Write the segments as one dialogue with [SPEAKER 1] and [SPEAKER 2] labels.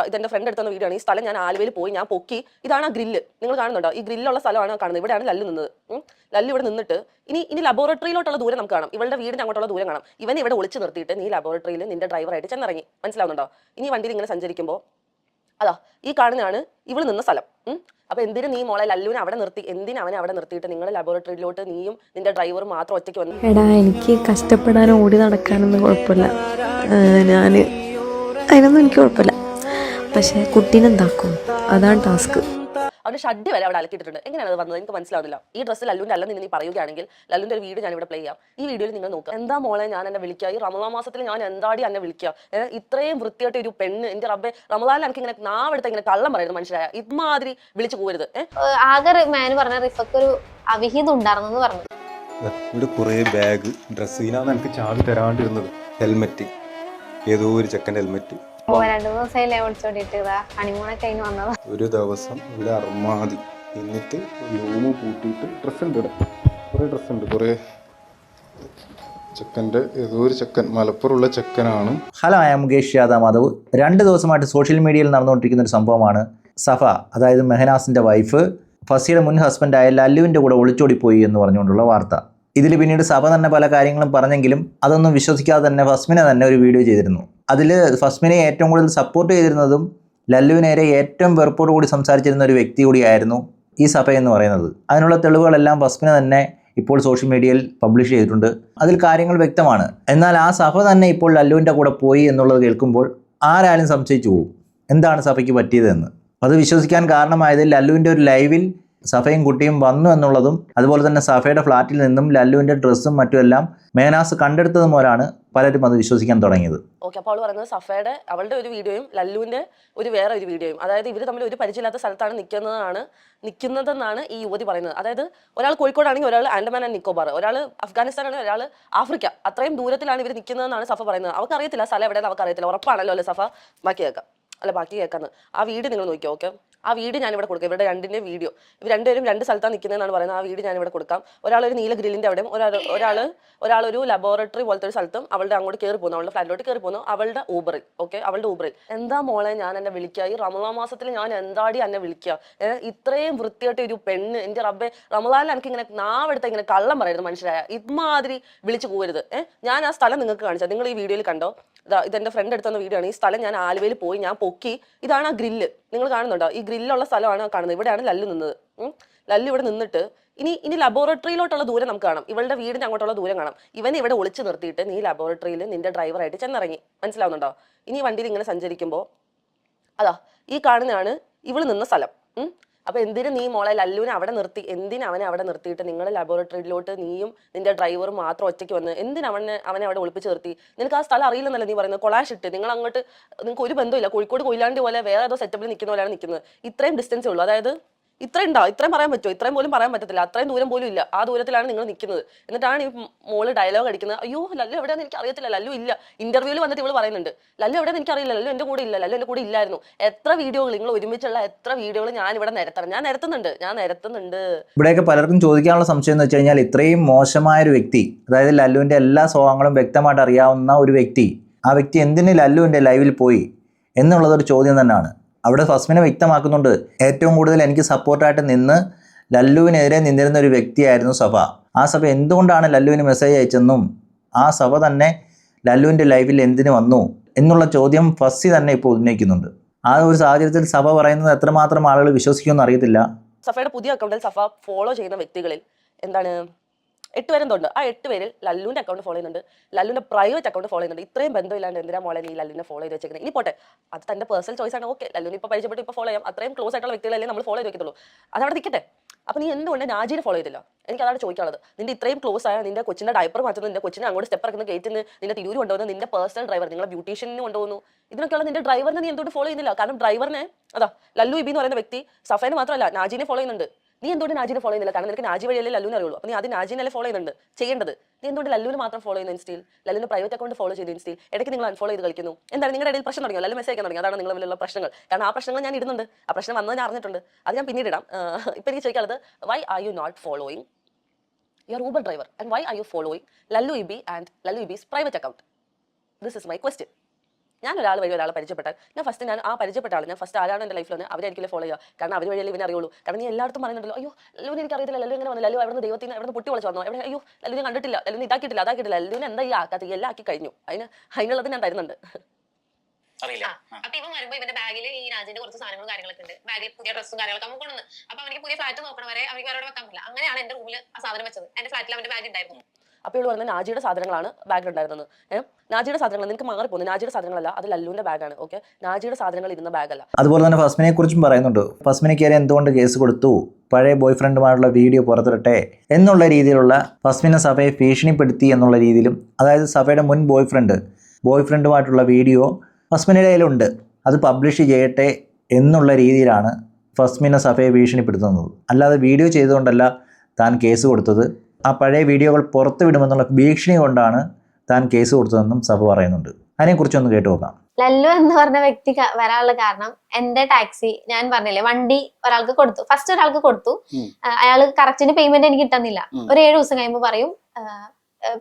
[SPEAKER 1] ഇതെന്റെ front എടുത്തുന്ന video ആണ്. ഈ സ്ഥലം ഞാൻ ആലുവയിൽ പോയി ഞാൻ പൊക്കി. ഇതാണ് ആ ഗ്രില്ല്, നിങ്ങൾ കാണുന്നുണ്ടോ? ഈ ഗ്രില്ലുള്ള സ്ഥലമാണ് കാണുന്നത്. ഇവിടെയാണ് ലല്ലു നിന്നത്. ലല്ലു ഇവിടെ നിന്നിട്ട് ഇനി ലബോറട്ടറിയിലോട്ടുള്ള ദൂരം നമുക്ക് കാണാം. ഇവളുടെ വീടിന് അങ്ങോട്ടുള്ള ദൂരം കാണാം. ഇവനെ ഇവിടെ ഒളിച്ചു നിർത്തിയിട്ട് നീ ലബോറട്ടറിയിൽ നിന്റെ ഡ്രൈവറായിട്ട് ചെന്നിറങ്ങി. മനസ്സിലാവുന്നുണ്ടോ? ഇനി വണ്ടിയിൽ ഇങ്ങനെ സഞ്ചരിക്കുമ്പോൾ അതാ ഈ കാണുന്നതാണ് ഇവള് നിന്ന സ്ഥലം. അപ്പൊ എന്തിനു നീ മോളെ ലല്ലുവിനെ അവിടെ നിർത്തി? എന്തിനാ അവനെ അവിടെ നിർത്തിയിട്ട് നിങ്ങൾ ലബോറട്ടറിയിലോട്ട് നീയും നിന്റെ ഡ്രൈവറും മാത്രം ഒറ്റയ്ക്ക് വന്നു?
[SPEAKER 2] എടാ, എനിക്ക് കഷ്ടപ്പെടാനോ ഓടി നടക്കാനൊന്നും കുഴപ്പമില്ല. ഞാൻ അതിനൊന്നും എനിക്ക് കുഴപ്പമില്ല. പക്ഷെ കുട്ടീനെന്താക്കും, അതാണ് ടാസ്ക്.
[SPEAKER 1] അവന്റെ ഷഡ് വരെ അവിടെ അലക്കിയിട്ടുണ്ട്. എങ്ങനെയാണ് അത് വന്നത്? എനിക്ക് മനസ്സിലാവുന്നില്ല. ഈ ഡ്രസ്സ് ലല്ലുവിന്റെ അല്ലെന്ന് നീ പറയുകയാണെങ്കിൽ ലല്ലുവിന്റെ ഒരു വീഡിയോ ഞാൻ ഇവിടെ പ്ലേ ചെയ്യാം. ഈ വീഡിയോയിൽ നിങ്ങൾ നോക്കുക. എന്താ മോളെ ഞാൻ എന്നെ വിളിക്കുക? ഈ റമദാൻ മാസത്തിൽ ഞാൻ എന്താടി എന്നെ വിളിക്കുക? ഇത്രയും വൃത്തിയായിട്ട് ഒരു പെണ്ണ്, എന്റെ റബ്ബെ, റമദാനിൽ എനിക്ക് ഇങ്ങനെ നാവെടുത്ത് ഇങ്ങനെ കള്ളം പറയുന്നത് മനുഷ്യരായ ഇമാതിരി വിളിച്ചു പോകരുത്.
[SPEAKER 3] ആകെ മാൻ പറഞ്ഞ റിഫക്ക് ഒരു അവിഹിതം ഉണ്ടായിരുന്നു പറഞ്ഞു.
[SPEAKER 4] ഇവിടെ കുറേ ബാഗ് ഡ്രസ്സ്, ഇതിനാണ് എനിക്ക് ചാവി തരാണ്ടിരുന്നത്. ഹെൽമെറ്റ്, ഏതോ ഒരു ചെക്കൻ്റെ ഹെൽമെറ്റ്.
[SPEAKER 3] 2 ദിവസമായില്ലേ വിളിച്ചോണ്ടിട്ട് ഹണിമൂണൊക്കെ കഴിഞ്ഞ് വന്നതാ.
[SPEAKER 4] ഒരു ദിവസം ഇവിടെ അർമാതി എന്നിട്ട് റൂമ് പൂട്ടിയിട്ട് ഡ്രസ്സ് ഉണ്ട്. ഇവിടെ കുറേ ഡ്രസ്സ് ഉണ്ട്. കുറേ ചെക്കൻ്റെ, ഏതോ ഒരു ചെക്കൻ, മലപ്പുറമുള്ള ചെക്കനാണ്.
[SPEAKER 5] Hello, I am Mukesh Yadav Madhav. 2 ദിവസമായിട്ട് സോഷ്യൽ മീഡിയയിൽ നടന്നുകൊണ്ടിരിക്കുന്ന ഒരു സംഭവമാണ് സഫ, അതായത് മെഹനാസിൻ്റെ വൈഫ് ഫസിയുടെ മുൻ ഹസ്ബൻഡായ ലല്ലുവിൻ്റെ കൂടെ ഒളിച്ചോടിപ്പോയി എന്ന് പറഞ്ഞുകൊണ്ടുള്ള വാർത്ത. ഇതിൽ പിന്നീട് സഭ തന്നെ പല കാര്യങ്ങളും പറഞ്ഞെങ്കിലും അതൊന്നും വിശ്വസിക്കാതെ തന്നെ ഫസ്മിനെ തന്നെ ഒരു വീഡിയോ ചെയ്തിരുന്നു. അതിൽ ഫസ്മിനെ ഏറ്റവും കൂടുതൽ സപ്പോർട്ട് ചെയ്തിരുന്നതും ലല്ലുവിനേരെ ഏറ്റവും വെറുപ്പോടു കൂടി സംസാരിച്ചിരുന്ന ഒരു വ്യക്തി കൂടിയായിരുന്നു ഈ സഭ എന്ന് പറയുന്നത്. അതിനുള്ള തെളിവുകളെല്ലാം ഫസ്മിനെ തന്നെ ഇപ്പോൾ സോഷ്യൽ മീഡിയയിൽ പബ്ലിഷ് ചെയ്തിട്ടുണ്ട്. അതിൽ കാര്യങ്ങൾ വ്യക്തമാണ്. എന്നാൽ ആ സഭ തന്നെ ഇപ്പോൾ ലല്ലുവിൻ്റെ കൂടെ പോയി എന്നുള്ളത് കേൾക്കുമ്പോൾ ആരാലും സംശയിച്ചു പോകും എന്താണ് സഭയ്ക്ക് പറ്റിയതെന്ന്. അത് വിശ്വസിക്കാൻ കാരണമായത് ലല്ലുവിൻ്റെ ഒരു ലൈവിൽ സഫയും കുട്ടിയും വന്നു എന്നുള്ളതും അതുപോലെ തന്നെ സഫയുടെ ഫ്ലാറ്റിൽ നിന്നും ലല്ലുവിൻ്റെ ഡ്രസ്സും മറ്റുമെല്ലാം മേനാസ് കണ്ടെടുത്തത് മൂലമാണ് പലരും അത് വിശ്വസിക്കാൻ തുടങ്ങിയത്.
[SPEAKER 1] ഓക്കെ, അപ്പോൾ അവൾ പറയുന്നത് സഫയുടെ അവളുടെ ഒരു വീഡിയോയും ലല്ലുവിൻ്റെ വേറെ ഒരു വീഡിയോയും, അതായത് ഇവർ തമ്മിൽ ഒരു പരിചയമില്ലാത്ത സ്ഥലത്താണ് നിൽക്കുന്നതെന്നാണ് ഈ യുവതി പറയുന്നത്. അതായത് ഒരാൾ കോഴിക്കോടാണെങ്കിൽ ഒരാൾ ആൻഡമാൻ ആൻഡ് നിക്കോബാർ, ഒരാൾ അഫ്ഗാനിസ്ഥാനാണ്, ഒരാൾ ആഫ്രിക്ക. അത്രയും ദൂരത്തിലാണ് ഇവർ നിൽക്കുന്നതെന്നാണ് സഫ പറയുന്നത്. അവർക്ക് അറിയത്തില്ല സ്ഥലം എവിടെയാണ്, അവർക്ക് അറിയത്തില്ല. ഉറപ്പാണല്ലോ അല്ലേ സഫ? ബാക്കി കേൾക്കാന്ന് ആ വീഡിയോ നിങ്ങൾ നോക്കിയോ? ഓക്കെ, ആ വീഡിയോ ഞാനിവിടെ കൊടുക്കാം. ഇവരുടെ രണ്ടിൻ്റെ വീഡിയോ, ഇവർ രണ്ടുപേരും 2 സ്ഥലത്താണ് നിൽക്കുന്നതെന്നാണ് പറയുന്നത്. ആ വീഡിയോ ഞാനിവിടെ കൊടുക്കാം. ഒരാളൊരു നീല ഗ്രില്ലിൻ്റെ അവിടെയും ഒരാളൊരു ലബോറട്ടറി പോലത്തെ ഒരു സ്ഥലത്തും അവളുടെ അങ്ങോട്ട് കയറി പോകുന്നു, അവളുടെ ഫ്ലാറ്റിലോട്ട് കയറി പോകുന്നു, അവളുടെ ഊബറിൽ. ഓക്കെ, അവളുടെ ഊബറിൽ. എന്താ മോളെ ഞാൻ എന്നെ വിളിക്കുക? ഈ റമദാൻ മാസത്തിൽ ഞാൻ എന്താടി എന്നെ വിളിക്കുക? ഇത്രയും വൃത്തിയായിട്ട് ഒരു പെണ്ണ്, എന്റെ റബ്ബെ, റമദാനിൽ എനിക്ക് ഇങ്ങനെ നാവെടുത്ത് ഇങ്ങനെ കള്ളം പറയുന്നത് മനുഷ്യരായ ഇമാതിരി വിളിച്ചു പോകരുത്. ഞാൻ ആ സ്ഥലം നിങ്ങൾക്ക് കാണിച്ചത്, നിങ്ങൾ ഈ വീഡിയോയിൽ കണ്ടോ? ഇതെന്റെ ഫ്രണ്ട് എടുത്തുന്ന വീഡിയോ ആണ്. ഈ സ്ഥലം ഞാൻ ആലുവയിൽ പോയി ഞാൻ പൊക്കി. ഇതാണ് ആ ഗ്രില്ല്, നിങ്ങൾ കാണുന്നുണ്ടോ? ഈ ഗ്രില്ലുള്ള സ്ഥലമാണ് കാണുന്നത്. ഇവിടെയാണ് ലല്ലു നിന്നത്. ലല്ലു ഇവിടെ നിന്നിട്ട് ഇനി ലബോറട്ടറിയിലോട്ടുള്ള ദൂരം നമുക്ക് കാണാം. ഇവളുടെ വീടിന് അങ്ങോട്ടുള്ള ദൂരം കാണാം. ഇവനെ ഇവിടെ ഒളിച്ചു നിർത്തിയിട്ട് നീ ലബോറട്ടറിയിൽ നിന്റെ ഡ്രൈവറായിട്ട് ചെന്നിറങ്ങി. മനസ്സിലാവുന്നുണ്ടോ? ഇനി വണ്ടിയിൽ ഇങ്ങനെ സഞ്ചരിക്കുമ്പോൾ അതാ ഈ കാണുന്നതാണ് ഇവള് നിന്ന സ്ഥലം. അപ്പൊ എന്തിനു നീ മോളെ ലല്ലുവിനെ അവിടെ നിർത്തി? അവനെ അവിടെ നിർത്തിയിട്ട് നിങ്ങൾ ലബോറട്ടറിയിലോട്ട് നീയും നിന്റെ ഡ്രൈവറും മാത്രം ഒറ്റയ്ക്ക് വന്ന് അവനെ അവിടെ ഒളിപ്പിച്ച് നിർത്തി? നിനക്ക് ആ സ്ഥലം അറിയില്ലെന്നല്ലേ നീ പറയുന്നത്? കൊളാഷ് ഇട്ട് നിങ്ങൾക്ക് ഒരു ബന്ധമില്ല. കോഴിക്കോട് കൊയിലാണ്ടി പോലെ വേറെ ഏതോ സെറ്റപ്പിൽ നിൽക്കുന്ന പോലെയാണ് നിൽക്കുന്നത്. ഇത്രയും ഡിസ്റ്റൻസേ ഉള്ളൂ. അതായത് ഇത്രയും പറയാൻ പറ്റുമോ? ഇത്രയും പോലും പറയാൻ പറ്റത്തില്ല. അത്രയും ദൂരം പോലും ഇല്ല. ആ ദൂരത്തിലാണ് നിങ്ങൾ നിൽക്കുന്നത്. എന്നിട്ടാണ് ഈ മോള് ഡയലോഗ് അടിക്കുന്നത്. അയ്യോ ലല്ലു എവിടെയാന്ന് എനിക്ക് അറിയത്തില്ല, ലല്ലു ഇല്ല. ഇന്റർവ്യൂവിൽ വന്നിട്ട് ഇവള് പറയുന്നുണ്ട് ലല്ലു എവിടെയെന്ന് എനിക്ക് അറിയില്ല, ലല്ലു എന്റെ കൂടെ ഇല്ല, ലല്ലു എന്റെ കൂടെ ഇല്ലായിരുന്നു. എത്ര വീഡിയോകൾ നിങ്ങൾ ഒരുമിച്ചുള്ള എത്ര വീഡിയോകൾ ഞാൻ ഇവിടെ നിരത്തുന്നുണ്ട്.
[SPEAKER 5] ഇവിടെയൊക്കെ പലർക്കും ചോദിക്കാനുള്ള സംശയം എന്ന് വെച്ച് കഴിഞ്ഞാൽ, ഇത്രയും മോശമായ ഒരു വ്യക്തി, അതായത് ലല്ലുവിൻ്റെ എല്ലാ സ്വഭാവങ്ങളും വ്യക്തമായിട്ട് അറിയാവുന്ന ഒരു വ്യക്തി, ആ വ്യക്തി എന്തിന് ലല്ലുവിൻ്റെ ലൈവിൽ പോയി എന്നുള്ളതൊരു ചോദ്യം തന്നെയാണ്. അവിടെ ഫസ്മിനെ വ്യക്തമാക്കുന്നുണ്ട്, ഏറ്റവും കൂടുതൽ എനിക്ക് സപ്പോർട്ടായിട്ട് നിന്ന് ലല്ലുവിനെതിരെ നിന്നിരുന്ന ഒരു വ്യക്തിയായിരുന്നു സഭ. ആ സഭ എന്തുകൊണ്ടാണ് ലല്ലുവിന് മെസ്സേജ് അയച്ചെന്നും ആ സഭ തന്നെ ലല്ലുവിൻ്റെ ലൈവിൽ എന്തിനു വന്നു എന്നുള്ള ചോദ്യം ഫസ്സി തന്നെ ഇപ്പോൾ ഉന്നയിക്കുന്നുണ്ട്. ആ ഒരു സാഹചര്യത്തിൽ സഭ പറയുന്നത് എത്രമാത്രം ആളുകൾ വിശ്വസിക്കുമെന്ന് അറിയത്തില്ല.
[SPEAKER 1] സഫയുടെ പുതിയ അക്കൗണ്ടിൽ സഫ ഫോളോ ചെയ്യുന്ന വ്യക്തികളിൽ 8 പേരെന്തുണ്ട്. ആ 8 പേരിൽ ലല്ലുവിന്റെ അക്കൗണ്ട് ഫോളോ ചെയ്യുന്നുണ്ട്, ലല്ലുവിന്റെ പ്രൈവറ്റ് അക്കൗണ്ട് ഫോളോ ചെയ്യുന്നുണ്ട്. ഇത്രയും ബന്ധമില്ലാണ്ട് എന്തിനാ മോളെ നീ ലല്ലുവിനെ ഫോളോ ചെയ്ത് വെച്ചേക്കുന്നത്? ഇനി പോട്ടെ, അത് തന്റെ പേഴ്സണൽ ചോയ്സ് ആണ്. ഓക്കെ, ലല്ലുവിനെ ഇപ്പോൾ പരിചയപ്പെട്ട് ഇപ്പോൾ ഫോളോ ചെയ്യാം. അത്രയും ക്ലോസ് ആയിട്ടുള്ള വ്യക്തികളല്ലേ നമ്മൾ ഫോളോ ചെയ്ത് വെക്കത്തുള്ളൂ. അതവിടെ നിൽക്കട്ടെ. അപ്പൊ നീ എന്തുകൊണ്ട് നാജീനെ ഫോളോ ചെയ്തില്ല? എനിക്ക് അതാണ് ചോദിക്കാനുള്ളത്. നിന്റെ ഇത്രയും ക്ലോസ് ആയ നിന്റെ കൊച്ചിന്റെ ഡയപ്പർ മാറ്റുന്നു, നിന്റെ കൊച്ചിനെ അങ്ങോട്ട് സ്റ്റെപ്പ് ഇറക്കുന്ന ഗേറ്റിന് നിന്റെ തിരൂര് കൊണ്ടുപോകുന്നു, നിന്റെ പേഴ്സണൽ ഡ്രൈവർ നിങ്ങളെ ബ്യൂട്ടീഷ്യന് കൊണ്ടുപോകുന്നു. ഇതിനൊക്കെയുള്ള നിന്റെ ഡ്രൈവറിനെ നീ എന്തുകൊണ്ട് ഫോളോ ചെയ്യുന്നില്ല? കാരണം ഡ്രൈവറിനെ ലല്ലു ഇബി എന്ന് പറയുന്ന വ്യക്തി സഫേനെ മാത്രമല്ല നാജീനെ ഫോളോ ചെയ്യുന്നുണ്ട്. നീ എന്തുകൊണ്ട് നാജിനെ ഫോളോ ചെയ്യുന്നില്ല? കാരണം നിനക്ക് നാജി വഴിയല്ലേ ലല്ലുവിനെ അറിയുള്ളൂ. അപ്പോൾ നീ ആദ്യം നാജിനെ ഫോളോ ചെയ്യേണ്ടത്. നീ എന്തുകൊണ്ട് ലല്ലുവിനെ മാത്രം ഫോളോ ചെയ്യുന്ന ഇൻസ്റ്റയിൽ? ലല്ലുവിന്റെ പ്രൈവറ്റ് അക്കൗണ്ട് ഫോളോ ചെയ്ത് ഇൻസ്റ്റയിൽ ഇടയ്ക്ക് നിങ്ങൾ അൺഫോളോ ചെയ്ത് കളിക്കുന്നു. എന്താണ് നിങ്ങളുടെ ഇടയിൽ പ്രശ്നം തുടങ്ങിയോ? ലല്ലു മെസ്സേജ് അയക്കാൻ തുടങ്ങി. അതാണ് നിങ്ങളുള്ള പ്രശ്നങ്ങൾ. കാരണം ആ പ്രശ്നങ്ങൾ ഞാൻ ഇടുന്നുണ്ട്. ആ പ്രശ്നം വന്നത് ഞാൻ അറിഞ്ഞിട്ടുണ്ട്. അത് ഞാൻ പിന്നീട് ഇടാം. ഇപ്പം എനിക്ക് ചോദിക്കാനുള്ളത്, why are you not following your Uber driver and why are you following Lallu EB and Lallu EB's private account? This is my question. ഞാൻ ഒരാൾ വഴി ഒരാളെ പരിചയപ്പെട്ടാൽ ഞാൻ ആ പരിചയപ്പെട്ട ആൾ ഞാൻ ഫസ്റ്റ് ആരാണ് എൻ്റെ ലൈഫിൽ വന്ന് അവരായിരിക്കും ഫോളോ ചെയ്യുക. കാരണം അവർ വഴിയല്ലേ ഇവനെ അറിയുള്ളൂ. കാരണം നീ എല്ലായിടത്തും പറയുന്നുണ്ടല്ലോ, അയ്യോ ലല്ലുവിനെ എനിക്ക് അറിയത്തില്ല, ലല്ലു എങ്ങനെ വന്നു, ലല്ലു അവിടെ നിന്ന് ദൈവത്തിന് അവിടെ നിന്ന് പൊട്ടി വിളിച്ചു വന്നോ, എവിടെ, അയ്യോ ലല്ലുവിനെ കണ്ടിട്ടില്ല, ലല്ലുവിനെ ഇതാക്കിയിട്ടില്ല അതാക്കിയിട്ടില്ല, ലല്ലുവിനെ എന്താ ഈ ആക്കാത്ത, എല്ലാം ആക്കി കഴിഞ്ഞു. അതിനുള്ളത് ഞാൻ തരുന്നുണ്ട്.
[SPEAKER 6] അറിയില്ല. അപ്പൊ ഇവൻ വരുമ്പോ ഇവന്റെ ബാഗിൽ ഈ രാജിന്റെ കുറച്ച് സാധനങ്ങളും കാര്യങ്ങളൊക്കെ ഉണ്ട്. ബാഗിൽ പുതിയ ഡ്രസ്സും കാര്യങ്ങളൊക്കെ നമുക്ക് കൊണ്ടുവന്ന്. അപ്പൊ അവനിക്ക് പുതിയ ഫ്ലാറ്റ് നോക്കണ വരെ അവർക്ക് അവരോട് വെക്കാൻ പറ്റില്ല. അങ്ങനെയാണ് എന്റെ റൂമിൽ ആ സാധനം വെച്ചത്. എന്റെ ഫ്ലാറ്റിൽ അവന്റെ ബാഗ് ഉണ്ടായിരുന്നു.
[SPEAKER 1] അപ്പോൾ ഇവള് പറഞ്ഞത് നാജിയുടെ സാധനങ്ങളാണ് ബാഗിൽ ഉണ്ടായിരുന്നത്. നാജിയുടെ സാധനങ്ങൾ നിനക്ക് മാറിപ്പോകുന്നു. നാജിയുടെ സാധനങ്ങളല്ല, അത് ലല്ലുവിന്റെ ബാഗാണ്. ഓക്കെ, നാജിയുടെ സാധനങ്ങൾ ഇരുന്ന ബാഗല്ല.
[SPEAKER 5] അതുപോലെ തന്നെ ഫസ്മിനെ കുറിച്ചും പറയുന്നുണ്ട്. ഫസ്മിനെക്കേറെ എന്തുകൊണ്ട് കേസ് കൊടുത്തു, പഴയ ബോയ് ഫ്രണ്ടുമായുള്ള വീഡിയോ പുറത്തിടട്ടെ എന്നുള്ള രീതിയിലുള്ള ഫസ്മിനെ സഭയെ ഭീഷണിപ്പെടുത്തി എന്നുള്ള രീതിയിലും, അതായത് സഭയുടെ മുൻ ബോയ് ഫ്രണ്ടുമായിട്ടുള്ള വീഡിയോ ഫസ്മിനയുടെ കയ്യിലുണ്ട്, അത് പബ്ലിഷ് ചെയ്യട്ടെ എന്നുള്ള രീതിയിലാണ് ഫസ്മിനെ സഭയെ ഭീഷണിപ്പെടുത്തുന്നത്. അല്ലാതെ വീഡിയോ ചെയ്തുകൊണ്ടല്ല താൻ കേസ് കൊടുത്തത്. ആ പഴയ വീഡിയോകൾ പുറത്തു വിടുമെന്നുള്ള ഭീഷണി കൊണ്ടാണ് താൻ കേസ് കൊടുത്തതെന്നും സഭ പറയുന്നുണ്ട്. അതിനെക്കുറിച്ചൊന്ന് കേട്ടു നോക്കാം.
[SPEAKER 3] ലല്ലു എന്ന് പറഞ്ഞ വ്യക്തി വരാനുള്ള കാരണം, എന്റെ ടാക്സി ഞാൻ പറഞ്ഞില്ലേ വണ്ടി ഒരാൾക്ക് കൊടുത്തു, ഫസ്റ്റ് ഒരാൾക്ക് കൊടുത്തു. അയാൾ കറക്റ്റിന് പേയ്മെന്റ് എനിക്ക് കിട്ടുന്നില്ല. ഒരു 7 ദിവസം കഴിയുമ്പോൾ പറയും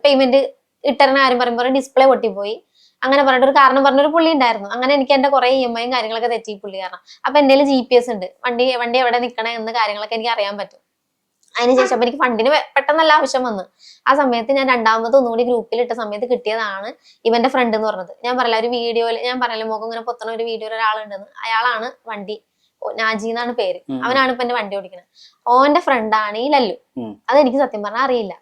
[SPEAKER 3] പേയ്മെന്റ് ഇട്ടറിന് ആരും പറയുമ്പോൾ ഡിസ്പ്ലേ പൊട്ടിപ്പോയി, അങ്ങനെ പറഞ്ഞിട്ട് ഒരു കാരണം പറഞ്ഞൊരു പുള്ളി ഉണ്ടായിരുന്നു. അങ്ങനെ എനിക്ക് എന്റെ കുറെ EMI കാര്യങ്ങളൊക്കെ തെറ്റി പുള്ളി കാരണം. അപ്പൊ എന്റെ GPS ഉണ്ട്, വണ്ടി എവിടെ നിൽക്കണേ എന്ന കാര്യങ്ങളൊക്കെ എനിക്ക് അറിയാൻ പറ്റും. അതിനുശേഷം അപ്പൊ എനിക്ക് ഫണ്ടിന് പെട്ടെന്നല്ല ആവശ്യം വന്നു. ആ സമയത്ത് ഞാൻ രണ്ടാമത് ഒന്നുകൂടി ഗ്രൂപ്പിൽ ഇട്ട സമയത്ത് കിട്ടിയതാണ് ഇവന്റെ ഫ്രണ്ട് എന്ന് പറഞ്ഞത്. ഞാൻ പറയില്ല, ഒരു വീഡിയോയിൽ ഞാൻ പറയില്ല മുഖം ഇങ്ങനെ പൊത്തണ ഒരു വീഡിയോയിൽ ഒരാളുണ്ടെന്ന്, അയാളാണ് വണ്ടി, നാജി എന്നാണ് പേര്, അവനാണ് ഇപ്പൊ എന്റെ വണ്ടി ഓടിക്കുന്നത്. ഓന്റെ ഫ്രണ്ടാണ് ഈ ലല്ലു. അതെനിക്ക് സത്യം പറഞ്ഞാൽ അറിയില്ല.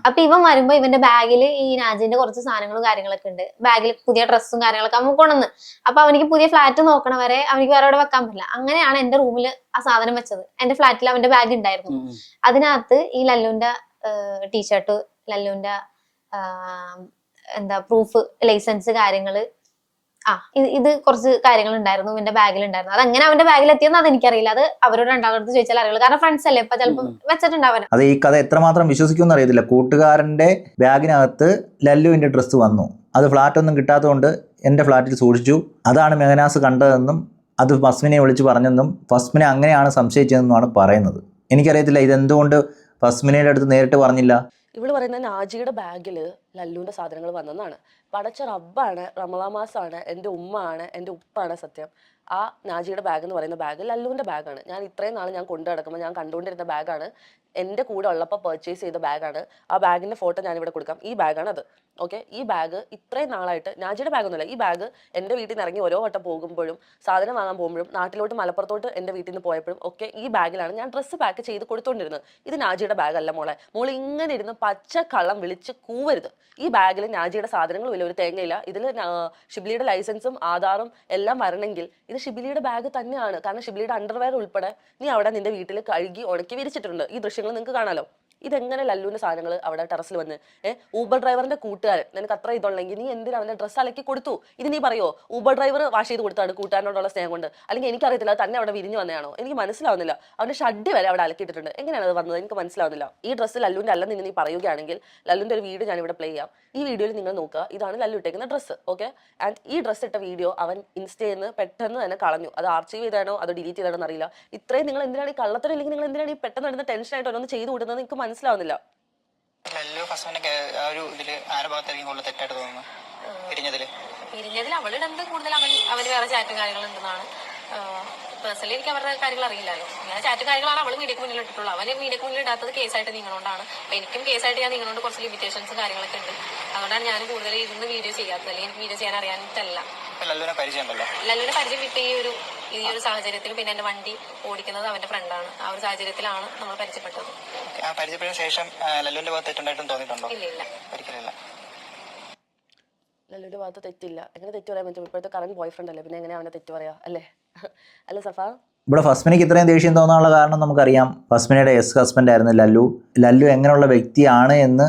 [SPEAKER 3] അപ്പൊ ഇവൻ വരുമ്പോ ഇവന്റെ ബാഗിൽ ഈ നാജിന്റെ കുറച്ച് സാധനങ്ങളും കാര്യങ്ങളൊക്കെ ഉണ്ട്. ബാഗിൽ പുതിയ ഡ്രസ്സും കാര്യങ്ങളൊക്കെ അവൻ കൊണ്ടുവന്ന്. അപ്പൊ അവനിക്ക് പുതിയ ഫ്ലാറ്റ് നോക്കണ വരെ അവനിക്ക് വേറെ എവിടെ വെക്കാൻ പറ്റില്ല. അങ്ങനെയാണ് എന്റെ റൂമിൽ ആ സാധനം വെച്ചത്. എന്റെ ഫ്ലാറ്റിൽ അവന്റെ ബാഗ് ഉണ്ടായിരുന്നു. അതിനകത്ത് ഈ ലല്ലുവിന്റെ ടീഷർട്ട്, ലല്ലുവിന്റെ എന്താ പ്രൂഫ്, ലൈസൻസ് കാര്യങ്ങള്, ഇത് കുറച്ച് കാര്യങ്ങൾ ഉണ്ടായിരുന്നു ഇവന്റെ ബാഗിൽ ഉണ്ടായിരുന്നു. അത് എങ്ങനെ അവന്റെ ബാഗിൽ എത്തിയെന്ന് അത് എനിക്കറിയില്ല. അത് അവരോട് രണ്ടാമത് ചോദിച്ചാൽ അറിയുള്ളൂ. കാരണം ഫ്രണ്ട്സ് അല്ലേ, ഇപ്പൊ ചിലപ്പോൾ വെച്ചിട്ടുണ്ടാവാൻ.
[SPEAKER 5] അത് ഈ കഥ എത്രമാത്രം വിശ്വസിക്കുമെന്ന് അറിയത്തില്ല. കൂട്ടുകാരന്റെ ബാഗിനകത്ത് ലല്ലുവിന്റെ ഡ്രസ്സ് വന്നു, അത് ഫ്ലാറ്റൊന്നും കിട്ടാത്തതുകൊണ്ട് എൻ്റെ ഫ്ലാറ്റിൽ സൂക്ഷിച്ചു, അതാണ് മെഹനാസ് കണ്ടതെന്നും അത് ഫസ്മിനെ വിളിച്ച് പറഞ്ഞെന്നും ഫസ്മിനെ അങ്ങനെയാണ് സംശയിച്ചതെന്നുമാണ് പറയുന്നത്. എനിക്കറിയത്തില്ല ഇതെന്തുകൊണ്ട് ഫസ്മിനയുടെ അടുത്ത് നേരിട്ട് പറഞ്ഞില്ല.
[SPEAKER 1] ഇവള് പറയുന്നത് നാജിയുടെ ബാഗിൽ ലല്ലുവിന്റെ സാധനങ്ങൾ വന്നെന്നാണ്. പടച്ച റബ്ബാണ്, റമളാൻ മാസമാണ്, എൻ്റെ ഉമ്മ ആണ്, എൻ്റെ ഉപ്പാണ് സത്യം. ആ നാജിയുടെ ബാഗ് എന്ന് പറയുന്ന ബാഗ് ലല്ലുവിന്റെ ബാഗാണ്. ഞാൻ ഇത്രയും നാൾ ഞാൻ കൊണ്ടു നടക്കുമ്പോൾ ഞാൻ കണ്ടുകൊണ്ടിരുന്ന ബാഗാണ്. എൻ്റെ കൂടെ ഉള്ളപ്പോൾ പർച്ചേസ് ചെയ്ത ബാഗാണ്. ആ ബാഗിന്റെ ഫോട്ടോ ഞാനിവിടെ കൊടുക്കാം. ഈ ബാഗാണ് അത്. ഓക്കെ, ഈ ബാഗ് ഇത്രയും നാളായിട്ട് നാജിയുടെ ബാഗൊന്നുമില്ല. ഈ ബാഗ് എൻ്റെ വീട്ടിൽ നിന്ന് ഇറങ്ങി ഓരോ വട്ടം പോകുമ്പോഴും സാധനം വാങ്ങാൻ പോകുമ്പോഴും നാട്ടിലോട്ട് മലപ്പുറത്തോട്ട് എൻ്റെ വീട്ടിൽ നിന്ന് പോയപ്പോഴും ഒക്കെ ഈ ബാഗിലാണ് ഞാൻ ഡ്രസ്സ് പാക്ക് ചെയ്ത് കൊടുത്തുകൊണ്ടിരുന്നത്. ഇത് നാജിയുടെ ബാഗല്ല മോളെ. മോളെ ഇങ്ങനെ ഇരുന്ന് പച്ച കള്ളം വിളിച്ച് കൂവരുത്. ഈ ബാഗിൽ നാജിയുടെ സാധനങ്ങളും ഇല്ല, ഒരു തേങ്ങയില്ല. ഇതിൽ ഷിബിലിയുടെ ലൈസൻസും ആധാറും എല്ലാം വരണമെങ്കിൽ ഇത് ഷിബിലിയുടെ ബാഗ് തന്നെയാണ്. കാരണം ഷിബിലിയുടെ അണ്ടർവെയർ ഉൾപ്പെടെ നീ അവിടെ നിന്റെ വീട്ടിൽ കഴുകി ഉണക്കി വിരിച്ചിട്ടുണ്ട്. ഈ ദൃശ്യങ്ങൾ നിങ്ങൾക്ക് കാണാലോ. ഇതെങ്ങനെ ലല്ലുവിന്റെ സാധനങ്ങൾ അവിടെ ടെറസിൽ വന്ന് ഊബർ ഡ്രൈവറിന്റെ കൂട്ടുകാരൻ നിനക്ക് അത്ര ഇതുണ്ടെങ്കിൽ നീ എന്തിനാ അവന്റെ ഡ്രസ്സ് അലക്കി കൊടുത്തു? ഇത് നീ പറയോ ഊബർ ഡ്രൈവർ വാഷ് ചെയ്ത് കൊടുത്താണ് കൂട്ടുകാരനോടുള്ള സ്നേഹം കൊണ്ട്? അല്ലെങ്കിൽ എനിക്കറിയത്തില്ല തന്നെ അവിടെ വിരിഞ്ഞു വന്നതാണോ? എനിക്ക് മനസ്സിലാവുന്നില്ല. അവന്റെ ഷഡ്ഡി വരെ അവിടെ അലക്കിയിട്ടുണ്ട്. എങ്ങനെയാണ് അത് വന്നത്? എനിക്ക് മനസ്സിലാവുന്നില്ല. ഈ ഡ്രസ്സ് ലല്ലുവിന്റെ അല്ലെന്ന് നീ പറയുകയാണെങ്കിൽ ലല്ലുവിന്റെ ഒരു വീഡിയോ ഞാനിവിടെ പ്ലേ ചെയ്യാം. ഈ വീഡിയോയിൽ നിങ്ങൾ നോക്കുക, ഇതാണ് ലല്ലു ഇട്ടേക്കുന്ന ഡ്രസ്സ്. ഓക്കെ, ആൻഡ് ഈ ഡ്രസ്സ് ഇട്ട വീഡിയോ അവൻ ഇൻസ്റ്റയിൽ നിന്ന് പെട്ടെന്ന് തന്നെ കളഞ്ഞു. അത് ആർച്ചീവ് ചെയ്താണോ അതോ ഡിലീറ്റ് ചെയ്താണോ എന്നറിയില്ല. ഇത്രയും നിങ്ങൾ എന്തിനാണ് ഈ കള്ളത്തരം, അല്ലെങ്കിൽ നിങ്ങൾ എന്തിനാണ് ഈ പെട്ടെന്ന് വരുന്ന ടെൻഷനായിട്ട് ഓരോന്ന് ചെയ്തു കൂട്ടുന്നത്? എനിക്ക് മനസ്സിലാവുന്നില്ല.
[SPEAKER 7] ലല്ലു ഫസ്റ്റിന്റെ ആ ഒരു ഇതില് ആരുടെ ഭാഗത്തായിരിക്കും കൂടുതൽ തെറ്റായിട്ട് തോന്നുന്നു?
[SPEAKER 6] പിരിഞ്ഞതിൽ അവളിടുന്നത് കൂടുതൽ അവന് വേറെ ചാറ്റും കാര്യങ്ങളുണ്ടെന്നാണ്. പേഴ്സണലി എനിക്ക് അവരുടെ കാര്യങ്ങൾ അറിയില്ലല്ലോ. ഇങ്ങനെ ചാറ്റും കാര്യങ്ങളാണ് അവൾ മീഡിയക്ക് മുന്നിൽ ഇട്ടിട്ടുള്ളൂ. അവന് മീഡിയക്ക് മുന്നിൽ ഇടാത്തത് കേസായിട്ട് നീങ്ങണോണ്ടാണ്. അപ്പൊ എനിക്കും കേസായിട്ട് ഞാൻ നീങ്ങണോണ്ട് കുറച്ച് ലിമിറ്റേഷൻസും കാര്യങ്ങളൊക്കെ ഉണ്ട്. അതുകൊണ്ടാണ് ഞാൻ കൂടുതൽ ഇരുന്ന് വീഡിയോ ചെയ്യാത്തത്. അല്ലെങ്കിൽ എനിക്ക് വീഡിയോ ചെയ്യാൻ അറിയാനിട്ടല്ല.
[SPEAKER 7] ലല്ലുവിനെ പരിചയമുണ്ടല്ലോ.
[SPEAKER 6] ലല്ലുവിനെ പരിചയം ഇപ്പൊ ഈ ഒരു സാഹചര്യത്തിൽ, പിന്നെ എന്റെ വണ്ടി ഓടിക്കുന്നത് അവന്റെ ഫ്രണ്ടാണ്. ആ ഒരു സാഹചര്യത്തിലാണ് നമ്മൾ പരിചയപ്പെട്ടത്.
[SPEAKER 7] ആ പരിചയപ്പെട്ട ശേഷം ലല്ലുവിന്റെ ഭാഗത്ത് തെറ്റുണ്ടായിട്ടും തോന്നിയിട്ടുണ്ടോ?
[SPEAKER 6] ഇല്ല,
[SPEAKER 7] ഒരിക്കലില്ല.
[SPEAKER 1] ലല്ലുവിന്റെ ഭാഗത്ത് തെറ്റില്ല. എങ്ങനെ തെറ്റ് പറയാൻ പറ്റും? ഇപ്പോഴത്തെ കറന്റ് ബോയ് ഫ്രണ്ട് അല്ലേ, പിന്നെ എങ്ങനെ അവനെ തെറ്റ് പറയാ? അല്ലേ അല്ല സഫ?
[SPEAKER 5] ഇവിടെ ഫസ്മിനയ്ക്ക് ഇത്രയും ദേഷ്യം തോന്നാനുള്ള കാരണം നമുക്കറിയാം. ഫസ്മിനയുടെ എക്സ് ഹസ്ബൻഡ് ആയിരുന്നു ലല്ലു എങ്ങനെയുള്ള വ്യക്തിയാണ് എന്ന്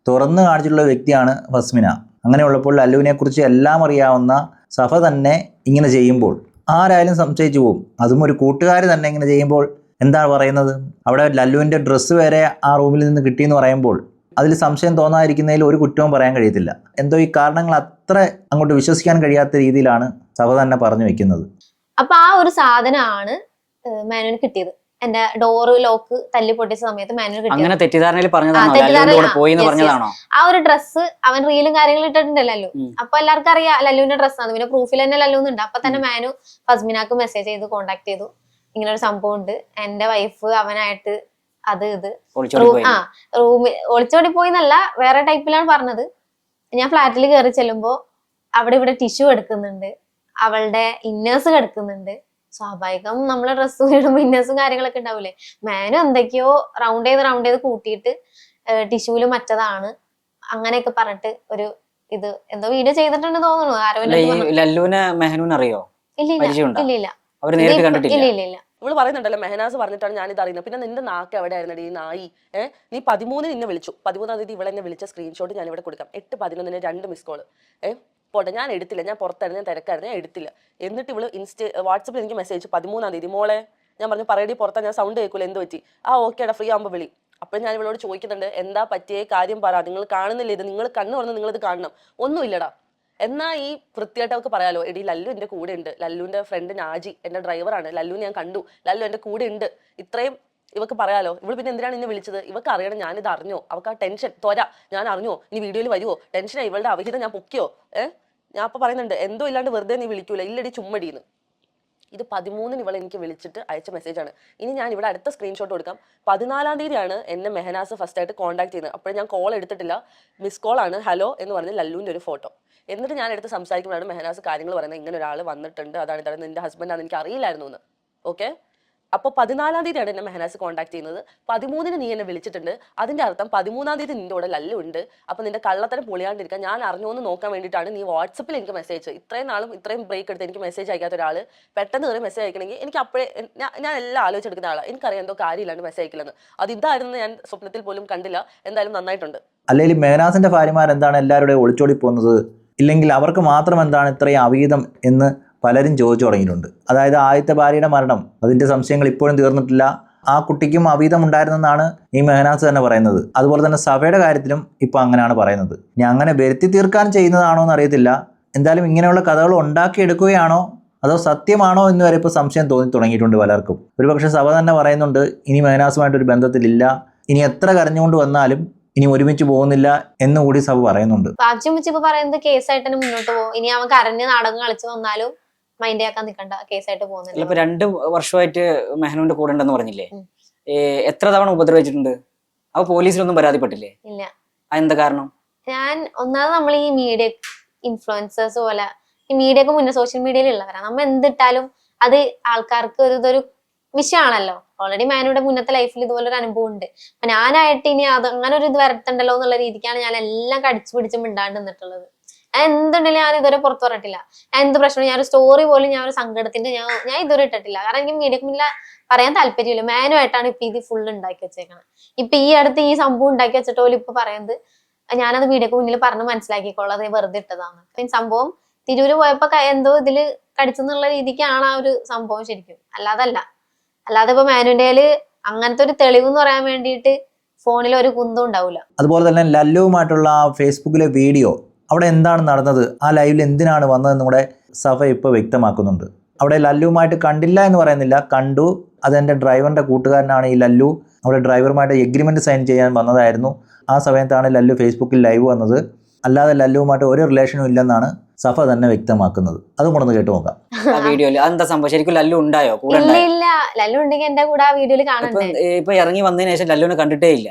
[SPEAKER 5] തുറന്നു കാണിച്ചിട്ടുള്ള വ്യക്തിയാണ് ഫസ്മിന. അങ്ങനെയുള്ളപ്പോൾ ലല്ലുവിനെക്കുറിച്ച് എല്ലാം അറിയാവുന്ന സഫ തന്നെ ഇങ്ങനെ ചെയ്യുമ്പോൾ ആരായാലും സംശയിച്ചു പോകും. അതും ഒരു കൂട്ടുകാർ തന്നെ ഇങ്ങനെ ചെയ്യുമ്പോൾ എന്താണ് പറയുന്നത്? അവിടെ ലല്ലുവിൻ്റെ ഡ്രസ്സ് വരെ ആ റൂമിൽ നിന്ന് കിട്ടിയെന്ന് പറയുമ്പോൾ അതിൽ സംശയം തോന്നാതിരിക്കുന്നതിൽ ഒരു കുറ്റവും പറയാൻ കഴിയത്തില്ല. എന്തോ ഈ കാരണങ്ങൾ അത്ര അങ്ങോട്ട് വിശ്വസിക്കാൻ കഴിയാത്ത രീതിയിലാണ് സഭ തന്നെ പറഞ്ഞു വെക്കുന്നത്.
[SPEAKER 3] അപ്പൊ ആ ഒരു സാധനമാണ് മേനോന് കിട്ടിയത്. എന്റെ ഡോറ് ലോക്ക് തല്ലി പൊട്ടിച്ച സമയത്ത് മാനുവൽ കിട്ടി.
[SPEAKER 8] അങ്ങനെ തെറ്റിദ്ധാരണയിൽ പറഞ്ഞതാണോ?
[SPEAKER 3] തെറ്റിദ്ധാരണ-
[SPEAKER 8] ലല്ലുവിന്റെ കൂടെ പോയി എന്ന്
[SPEAKER 3] yes,
[SPEAKER 8] പറഞ്ഞതാണോ?
[SPEAKER 3] ആ ഒരു ഡ്രസ്സ് അവൻ റീലും കാര്യങ്ങളും ഇട്ടിട്ടുണ്ടല്ലോ. അപ്പൊ എല്ലാവർക്കും അറിയാം ലല്ലുവിന്റെ ഡ്രസ്സാണ്. പിന്നെ പ്രൂഫിൽ തന്നെ ലല്ലുന്നുണ്ട്. അപ്പൊ തന്നെ മാനു ഫസ്മിനാക്ക് മെസ്സേജ് ചെയ്ത് കോണ്ടാക്ട് ചെയ്തു, ഇങ്ങനെ ഒരു സംഭവം ഉണ്ട്, എന്റെ വൈഫ് അവനായിട്ട് അത് ഇത് റൂമിൽ ഒളിച്ചോടി പോയിന്നല്ല, വേറെ ടൈപ്പിലാണ് പറഞ്ഞത്. ഞാൻ ഫ്ലാറ്റിൽ കയറി ചെല്ലുമ്പോ അവിടെ ഇവിടെ ടിഷ്യൂ എടുക്കുന്നുണ്ട്, അവളുടെ ഇന്നേഴ്സ് കിടക്കുന്നുണ്ട്. സ്വാഭാവികം നമ്മളെ ഡ്രസ്സ് ഇടുമ്പോ ഇന്നേഴ്സും കാര്യങ്ങളൊക്കെ ഉണ്ടാവൂലേ. മാനു എന്തൊക്കെയോ റൗണ്ട് ചെയ്ത് കൂട്ടിയിട്ട് ടിഷ്യൂല് മറ്റതാണ് അങ്ങനെയൊക്കെ പറഞ്ഞിട്ട് ഒരു ഇത് എന്തോ വീഡിയോ ചെയ്തിട്ടുണ്ട് തോന്നുന്നു.
[SPEAKER 8] ലല്ലുവിനെ മെഹനൂന് അറിയോ?
[SPEAKER 3] ഇല്ല.
[SPEAKER 8] അവര് നേരിട്ട് കണ്ടിട്ടില്ല.
[SPEAKER 3] ഇല്ല.
[SPEAKER 1] ഇവള് പറയുന്നുണ്ടല്ലോ മെഹനാസ് പറഞ്ഞിട്ടാണ് ഞാൻ ഇത് അറിയുന്നത്. പിന്നെ നിന്റെ നാക്ക് എവിടെ ആയിരുന്നു ഈ നായി? നീ 13 നിന്നെ വിളിച്ചു, 13-ാം തീയതി ഇവളെന്നെ വിളിച്ച സ്ക്രീൻഷോട്ട് ഞാൻ ഇവിടെ കൊടുക്കാം. 8:11 2 മിസ് കോള്. പോട്ടെ, ഞാൻ എടുത്തില്ല, ഞാൻ പുറത്തായിരുന്നു, ഞാൻ തിരക്കായിരുന്നു, ഞാൻ എടുത്തില്ല. എന്നിട്ട് ഇവള് വാട്സപ്പിൽ എനിക്ക് മെസ്സേജ് 13-ാം തീയതി മോളെ, ഞാൻ പറഞ്ഞു പറയടി പുറത്താ, ഞാൻ സൗണ്ട് കേൾക്കൂല, എന്ത് പറ്റി? ഓക്കേടാ ഫ്രീ ആകുമ്പോൾ വിളി. അപ്പോൾ ഞാൻ ഇവളോട് ചോദിക്കുന്നുണ്ട്, എന്താ പറ്റിയ കാര്യം പറ, നിങ്ങൾ കാണുന്നില്ല ഇത്, നിങ്ങൾ കണ്ണ് തുറന്ന് നിങ്ങളിത് കാണണം. ഒന്നുമില്ലടാ. എന്നാ ഈ വൃത്തിയായിട്ട് അവർക്ക് പറയാലോ, എടി ലല്ലു എൻ്റെ കൂടെ ഉണ്ട്, ലല്ലുവിൻ്റെ ഫ്രണ്ട് നാജി എൻ്റെ ഡ്രൈവറാണ്, ലല്ലുവിനെ ഞാൻ കണ്ടു, ലല്ലു എൻ്റെ കൂടെ ഉണ്ട്, ഇത്രയും ഇവക്ക് പറയാലോ. ഇവള് പിന്നെ എന്തിനാണ് എന്നെ വിളിച്ചത്? ഇവക്ക് അറിയണം ഞാനിത് അറിഞ്ഞോ, അവൾക്ക് ആ ടെൻഷൻ ഞാൻ അറിഞ്ഞോ, ഇനി വീഡിയോയിൽ വരുമോ, ടെൻഷനായി, ഇവളുടെ അവിഹിതം ഞാൻ പൊക്കിയോ. ഞാൻ അപ്പോൾ പറയുന്നുണ്ട്, എന്തോ ഇല്ലാണ്ട് വെറുതെ നീ വിളിക്കൂല, ഇല്ലടി ചുമ്മടിന്ന്. ഇത് 13-ന് ഇവളെ എനിക്ക് വിളിച്ചിട്ട് അയച്ച മെസ്സേജാണ്. ഇനി ഞാൻ ഇവിടെ അടുത്ത സ്ക്രീൻഷോട്ട് കൊടുക്കാം. 14-ാം തീയതിയാണ് എന്നെ മെഹനാസ് ഫസ്റ്റ് ആയിട്ട് കോൺടാക്ട് ചെയ്യുന്നത്. അപ്പോഴും ഞാൻ കോൾ എടുത്തിട്ടില്ല, മിസ് കോൾ ആണ്, ഹലോ എന്ന് പറഞ്ഞ് ലല്ലുവിൻ്റെ ഒരു ഫോട്ടോ. എന്നിട്ട് ഞാൻ എടുത്ത് സംസാരിക്കുമ്പോഴാണ് മെഹനാസ് കാര്യങ്ങൾ പറയുന്നത്, ഇങ്ങനെ ഒരാൾ വന്നിട്ടുണ്ട്, അതാണ് നിന്റെ ഹസ്ബൻഡാണ്, എനിക്ക് അറിയില്ലായിരുന്നു എന്ന്. ഓക്കെ, അപ്പോൾ 14-ാം തീയതിയാണ് എന്നെ മെഹനാസ് കോൺടാക്ട് ചെയ്യുന്നത്. 13-ന് നീ എന്നെ വിളിച്ചിട്ടുണ്ട്, അതിൻ്റെ അർത്ഥം 13-ാം തീയതി നിന്റെ കൂടെ ലല്ലു ഉണ്ട്. അപ്പോൾ നിന്റെ കള്ളത്തരം പൊളിയാണ്ടിരിക്കാൻ ഞാൻ അറിഞ്ഞോന്ന് നോക്കാൻ വേണ്ടിയിട്ടാണ് നീ വാട്സപ്പിൽ എനിക്ക് മെസ്സേജ്. ഇത്രയും നാളും ഇത്രയും ബ്രേക്ക് എടുത്ത് എനിക്ക് മെസ്സേജ് അയക്കാത്ത ഒരാൾ പെട്ടെന്ന് കയറി മെസ്സേജ് അയക്കണമെങ്കിൽ എനിക്ക് അപ്പോഴേ ഞാൻ എല്ലാം ആലോചിച്ചെടുക്കുന്ന ആളാണ്. എനിക്കറിയാം എന്തോ കാര്യമില്ലാണ്ട് മെസ്സേജ് അയക്കില്ലെന്ന്. അത് ഇതായിരുന്നു ഞാൻ സ്വപ്നത്തിൽ പോലും കണ്ടില്ല. എന്തായാലും നന്നായിട്ടുണ്ട്.
[SPEAKER 5] അല്ലെങ്കിൽ മെഹനാസിന്റെ ഭാര്യമാരെന്താണ് എല്ലാവരുടെയും ഒളിച്ചോടി പോകുന്നത്, ഇല്ലെങ്കിൽ അവർക്ക് മാത്രം എന്താണ് ഇത്രയും അവീതം എന്ന് പലരും ചോദിച്ചു തുടങ്ങിയിട്ടുണ്ട്. അതായത് ആദ്യത്തെ ഭാര്യയുടെ മരണം, അതിൻ്റെ സംശയങ്ങൾ ഇപ്പോഴും തീർന്നിട്ടില്ല. ആ കുട്ടിക്കും അവീതം ഉണ്ടായിരുന്നെന്നാണ് ഈ മെഹനാസ് തന്നെ പറയുന്നത്. അതുപോലെ തന്നെ സഭയുടെ കാര്യത്തിലും ഇപ്പോൾ അങ്ങനെയാണ് പറയുന്നത്. ഇനി അങ്ങനെ വരുത്തി തീർക്കാൻ ചെയ്യുന്നതാണോ എന്ന് അറിയത്തില്ല. എന്തായാലും ഇങ്ങനെയുള്ള കഥകൾ ഉണ്ടാക്കിയെടുക്കുകയാണോ അതോ സത്യമാണോ എന്ന് വരെ ഇപ്പോൾ സംശയം തോന്നി തുടങ്ങിയിട്ടുണ്ട് പലർക്കും. ഒരുപക്ഷെ സഭ തന്നെ പറയുന്നുണ്ട്, ഇനി മെഹനാസുമായിട്ടൊരു ബന്ധത്തിലില്ല, ഇനി എത്ര കരഞ്ഞുകൊണ്ട് വന്നാലും ഇനി ഒരുമിച്ച് പോകുന്നില്ല എന്നുകൂടി സഭ പറയുന്നുണ്ട്.
[SPEAKER 3] ഇപ്പൊ പറയുന്നത് കേസായിട്ട് തന്നെ മുന്നോട്ട് പോകും. ഇനി അവൻ കരഞ്ഞ് നാടകം കളിച്ചു വന്നാലും മൈൻഡ് ആക്കാൻ നിൽക്കണ്ട, കേസായിട്ട് പോകുന്നില്ല.
[SPEAKER 8] ഇപ്പൊ 2 വർഷമായിട്ട് മെഹനൂന്റെ കൂടെ ഉണ്ടെന്ന് പറഞ്ഞില്ലേ, എത്ര തവണ ഉപദ്രവിച്ചിട്ടുണ്ട്? അപ്പൊ പോലീസിലൊന്നും പരാതിപ്പെട്ടില്ലേ?
[SPEAKER 3] ഇല്ല.
[SPEAKER 8] എന്താ കാരണം?
[SPEAKER 3] ഞാൻ ഒന്നാമത് നമ്മൾ ഈ മീഡിയ ഇൻഫ്ലുവൻസേഴ്സ് പോലെ ഈ മീഡിയക്ക് മുന്നേ സോഷ്യൽ മീഡിയയിൽ ഉള്ളവരാണ്. നമ്മൾ എന്തിട്ടാലും അത് ആൾക്കാർക്ക് ഇതൊരു വിഷയമാണല്ലോ. ഓൾറെഡി മാനുയുടെ മുന്നത്തെ ലൈഫിൽ ഇതുപോലെ ഒരു അനുഭവം ഉണ്ട്. അപ്പൊ ഞാനായിട്ട് ഇനി അത് അങ്ങനെ ഒരു ഇത് വരത്തണ്ടല്ലോ എന്നുള്ള രീതിക്കാണ് ഞാൻ എല്ലാം കടിച്ചു പിടിച്ച് മിണ്ടാണ്ട് നിന്നിട്ടുള്ളത്. ഞാൻ എന്തുണ്ടെങ്കിലും ഞാൻ ഇതുവരെ പുറത്തു പറഞ്ഞിട്ടില്ല. ഞാൻ എന്ത് പ്രശ്നം, ഞാൻ ഒരു സ്റ്റോറി പോലും ഞാൻ ഒരു സങ്കടത്തിന്റെ ഞാൻ ഇതുവരെ ഇട്ടിട്ടില്ല. കാരണം എനിക്ക് മീഡിയക്ക് മുന്നിൽ പറയാൻ താല്പര്യമില്ല. മാനുമായിട്ടാണ് ഇപ്പൊ ഇത് ഫുള്ള് ഉണ്ടാക്കി വെച്ചേക്കണം. ഇപ്പൊ ഈ അടുത്ത് ഈ സംഭവം ഉണ്ടാക്കി വെച്ചിട്ട് പോലും ഇപ്പൊ പറയുന്നത് ഞാനത് മീഡിയക്ക് മുന്നിൽ പറഞ്ഞ് മനസ്സിലാക്കിക്കോളാം, അത് വെറുതെ ഇട്ടതാണ്. പിന്നെ സംഭവം തിരൂര് പോയപ്പോ എന്തോ ഇതില് കടിച്ചെന്നുള്ള രീതിക്കാണ് ആ ഒരു സംഭവം ശരിക്കും. അല്ലാതെ ഇപ്പൊ മാനുവിന്റെ അങ്ങനത്തെ ഒരു തെളിവ് എന്ന് പറയാൻ വേണ്ടിയിട്ട് ഫോണിൽ ഒരു കുന്തം ഉണ്ടാവില്ല.
[SPEAKER 5] അതുപോലെ തന്നെ ലല്ലുവുമായിട്ടുള്ള ഫേസ്ബുക്കിലെ വീഡിയോ, അവിടെ എന്താണ് നടന്നത്, ആ ലൈവിൽ എന്തിനാണ് വന്നതെന്നും കൂടെ സഭ ഇപ്പോൾ വ്യക്തമാക്കുന്നുണ്ട്. അവിടെ ലല്ലുവുമായിട്ട് കണ്ടില്ല എന്ന് പറയുന്നില്ല, കണ്ടു. അതെൻ്റെ ഡ്രൈവറിൻ്റെ കൂട്ടുകാരനാണ് ഈ ലല്ലു. അവിടെ ഡ്രൈവറുമായിട്ട് എഗ്രിമെൻറ്റ് സൈൻ ചെയ്യാൻ വന്നതായിരുന്നു. ആ സമയത്താണ് ലല്ലു ഫേസ്ബുക്കിൽ ലൈവ് വന്നത്. അല്ലാതെ ലല്ലുവുമായിട്ട് ഒരു റിലേഷനും ഇല്ലെന്നാണ് സഭ തന്നെ വ്യക്തമാക്കുന്നത്. അതും കൂടെ കേട്ടു നോക്കാം.
[SPEAKER 8] വീഡിയോയിൽ എന്താ സംഭവം? ശരിക്കും ലല്ലു ഉണ്ടായോ?
[SPEAKER 3] ഇല്ല, ലല്ലു ഉണ്ടെങ്കിൽ എന്റെ കൂടെ ആ വീഡിയോയിൽ കാണണ്ടേ.
[SPEAKER 8] ഇപ്പൊ ഇറങ്ങി വന്നതിന് ശേഷം ലല്ലുവിനെ കണ്ടിട്ടേ ഇല്ല.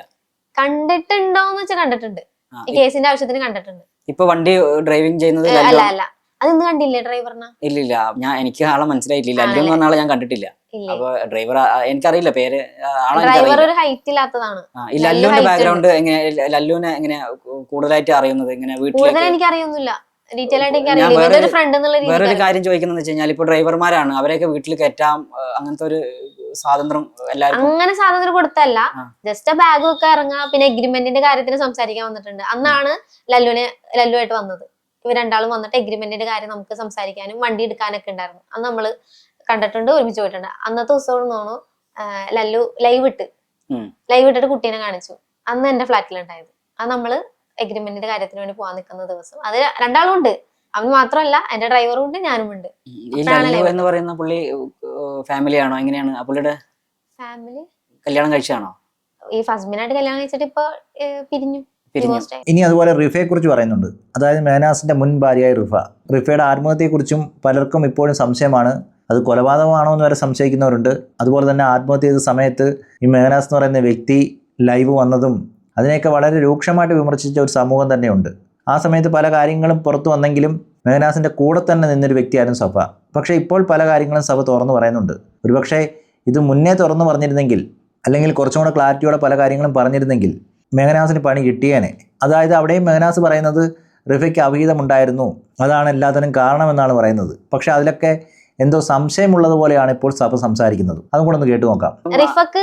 [SPEAKER 3] കണ്ടിട്ടുണ്ടോന്ന് വെച്ചാൽ കണ്ടിട്ടുണ്ട്, ഈ കേസിന്റെ ആവശ്യത്തിന് കണ്ടിട്ടുണ്ട്.
[SPEAKER 8] ഇപ്പൊ വണ്ടി ഡ്രൈവിംഗ് ചെയ്യുന്നത്
[SPEAKER 3] അല്ല അതൊന്നും കണ്ടില്ലേ ഡ്രൈവറിനെ?
[SPEAKER 8] ഇല്ല, എനിക്ക് ആളെ മനസ്സിലായിട്ടില്ല. ലല്ലു എന്ന് പറഞ്ഞ ആളെ ഞാൻ കണ്ടിട്ടില്ല. അപ്പൊ ഡ്രൈവർ എനിക്കറിയില്ല പേര്.
[SPEAKER 3] ഡ്രൈവർ ഒരു ഹൈറ്റ് ഇല്ലാത്തതാണ്.
[SPEAKER 8] ഈ ലല്ലുവിന്റെ ബാക്ക്ഗ്രൗണ്ട് എങ്ങനെ, ലല്ലുവിനെ എങ്ങനെ കൂടുതലായിട്ട് അറിയുന്നത്? എങ്ങനെ വീട്ടിൽ
[SPEAKER 3] എനിക്ക് അറിയൊന്നുമില്ല, ഡീറ്റെയിൽ ആയിട്ട് എനിക്ക് അറിയില്ല.
[SPEAKER 8] വേറൊരു കാര്യം ചോദിക്കുന്നത് വെച്ച് കഴിഞ്ഞാൽ, ഇപ്പൊ ഡ്രൈവർമാരാണ്, അവരെയൊക്കെ വീട്ടിൽ കയറ്റാം, അങ്ങനത്തെ ഒരു സ്വാതന്ത്ര്യം എല്ലാവർക്കും
[SPEAKER 3] അങ്ങനെ സ്വാതന്ത്ര്യം കൊടുത്തല്ല, ജസ്റ്റ് ബാഗ് ഒക്കെ ഇറങ്ങാ. പിന്നെ എഗ്രിമെന്റിന്റെ കാര്യത്തിന് സംസാരിക്കാൻ വന്നിട്ടുണ്ട്. അന്നാണ് ലല്ലുവായിട്ട് വന്നത്. ഇവർ രണ്ടാളും വന്നിട്ട് എഗ്രിമെന്റിന്റെ കാര്യം നമുക്ക് സംസാരിക്കാനും വണ്ടി എടുക്കാനൊക്കെ ഉണ്ടായിരുന്നു. അന്ന് നമ്മള് കണ്ടിട്ടുണ്ട്, ഒരുമിച്ച് പോയിട്ടുണ്ട്. അന്നത്തെ ദിവസം തോന്നുന്നു ലല്ലു ലൈവ് ഇട്ടിട്ട് കുട്ടീനെ കാണിച്ചു. അന്ന് എന്റെ ഫ്ലാറ്റിലുണ്ടായത്. അത് നമ്മള് എഗ്രിമെന്റിന്റെ കാര്യത്തിന് വേണ്ടി പോകാൻ നിൽക്കുന്ന ദിവസം. അത് രണ്ടാളും ഉണ്ട്, അവൻ മാത്രമല്ല, എന്റെ ഡ്രൈവറും ഉണ്ട്, ഞാനും ഉണ്ട്.
[SPEAKER 8] എന്ന് പറയുന്ന പുള്ളി ഫാമിലി ആണോ? എങ്ങനെയാണ് പുള്ളിയുടെ
[SPEAKER 3] ഫാമിലി
[SPEAKER 8] കല്യാണം കഴിച്ചാണോ?
[SPEAKER 3] ഈ ഫസ്ബിനായിട്ട് കല്യാണം കഴിച്ചിട്ട് ഇപ്പൊ പിരിഞ്ഞു.
[SPEAKER 8] പിരിഞ്ഞു.
[SPEAKER 3] Divorced ആയി.
[SPEAKER 5] ഇനി അതുപോലെ റിഫയെക്കുറിച്ച് പറയുന്നുണ്ട്. അതായത് മെഹനാസിൻ്റെ മുൻ ഭാര്യയായ റിഫയുടെ ആത്മഹത്യയെക്കുറിച്ചും പലർക്കും ഇപ്പോഴും സംശയമാണ്. അത് കൊലപാതകമാണോ എന്ന് വരെ സംശയിക്കുന്നവരുണ്ട്. അതുപോലെ തന്നെ ആത്മഹത്യ ചെയ്ത സമയത്ത് ഈ മെഹനാസ് എന്ന് പറയുന്ന വ്യക്തി ലൈവ് വന്നതും അതിനെയൊക്കെ വളരെ രൂക്ഷമായിട്ട് വിമർശിച്ച ഒരു സമൂഹം തന്നെയുണ്ട്. ആ സമയത്ത് പല കാര്യങ്ങളും പുറത്തു വന്നെങ്കിലും മെഹനാസിൻ്റെ കൂടെ തന്നെ നിന്നൊരു വ്യക്തിയായിരുന്നു സഫ. പക്ഷേ ഇപ്പോൾ പല കാര്യങ്ങളും സഫ തുറന്നു പറയുന്നുണ്ട്. ഒരുപക്ഷെ ഇത് മുന്നേ തുറന്നു പറഞ്ഞിരുന്നെങ്കിൽ, അല്ലെങ്കിൽ കുറച്ചും കൂടെ ക്ലാരിറ്റിയോടെ പല കാര്യങ്ങളും പറഞ്ഞിരുന്നെങ്കിൽ മെഹനാസിന് പണി കിട്ടിയേനെ. അതായത് അവിടെയും മെഹനാസ് പറയുന്നത് റിഫയ്ക്ക് അവിഹിതമുണ്ടായിരുന്നു, അതാണ് എല്ലാത്തിനും കാരണമെന്നാണ് പറയുന്നത്. പക്ഷെ അതിലൊക്കെ എന്തോ സംശയമുള്ളതുപോലെയാണ് ഇപ്പോൾ സഭ സംസാരിക്കുന്നത്. അതും കൂടെ ഒന്ന് കേട്ടു നോക്കാം.
[SPEAKER 3] റിഫക്ക്